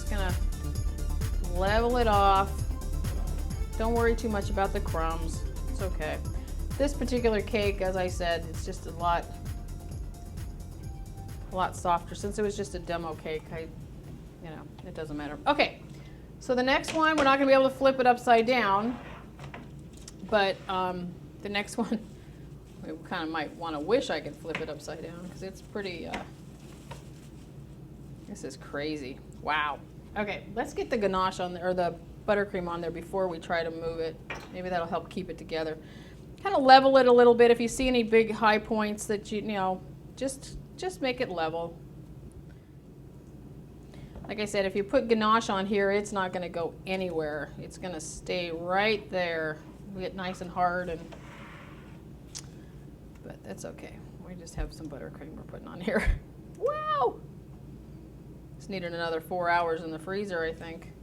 just gonna level it off. Don't worry too much about the crumbs. It's okay. This particular cake, as I said, it's just a lot softer. Since it was just a demo cake, it doesn't matter. Okay, so the next one, we're not gonna be able to flip it upside down, but the next one, we kind of might want to wish I could flip it upside down because it's pretty, this is crazy. Wow. Okay, let's get the ganache on there, or the buttercream on there before we try to move it. Maybe that'll help keep it together. Kind of level it a little bit. If you see any big high points that just make it level. Like I said, if you put ganache on here, it's not going to go anywhere. It's going to stay right there. Get nice and hard, but that's okay. We just have some buttercream we're putting on here. Wow! Just needed another 4 hours in the freezer, I think.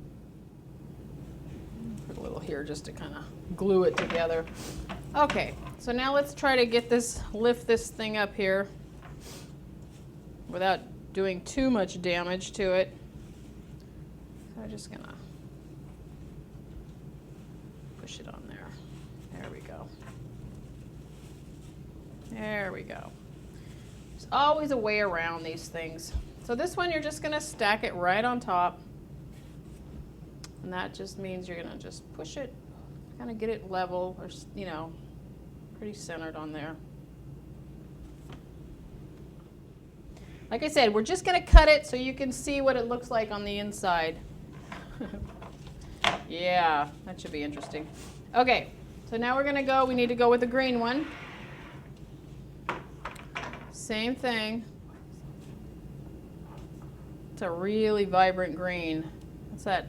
Put a little here just to kind of glue it together. Okay, so now let's try to lift this thing up here without doing too much damage to it. So I'm just gonna push it on there. There we go. There we go. There's always a way around these things. So this one, you're just gonna stack it right on top. And that just means you're gonna just push it, kind of get it level, or, pretty centered on there. Like I said, we're just gonna cut it so you can see what it looks like on the inside. Yeah, that should be interesting. Okay, so now we need to go with the green one. Same thing. It's a really vibrant green. It's that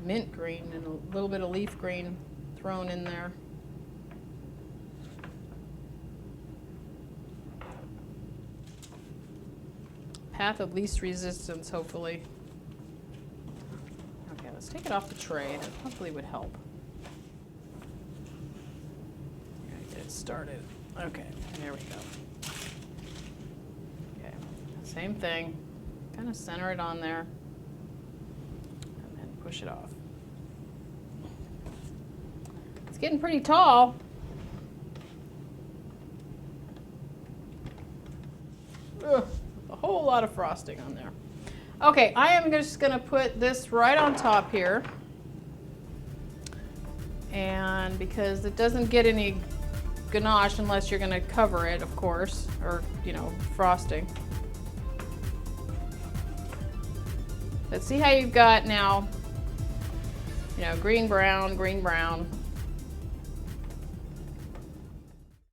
mint green and a little bit of leaf green thrown in there. Path of least resistance, hopefully. Okay, let's take it off the tray. That hopefully would help. Get it started. Okay, there we go. Okay, same thing. Kind of center it on there. And then push it off. It's getting pretty tall. Ugh, a whole lot of frosting on there. Okay, I am just going to put this right on top here. And because it doesn't get any ganache unless you're going to cover it, of course, or, frosting. But see how you've got now, green, brown,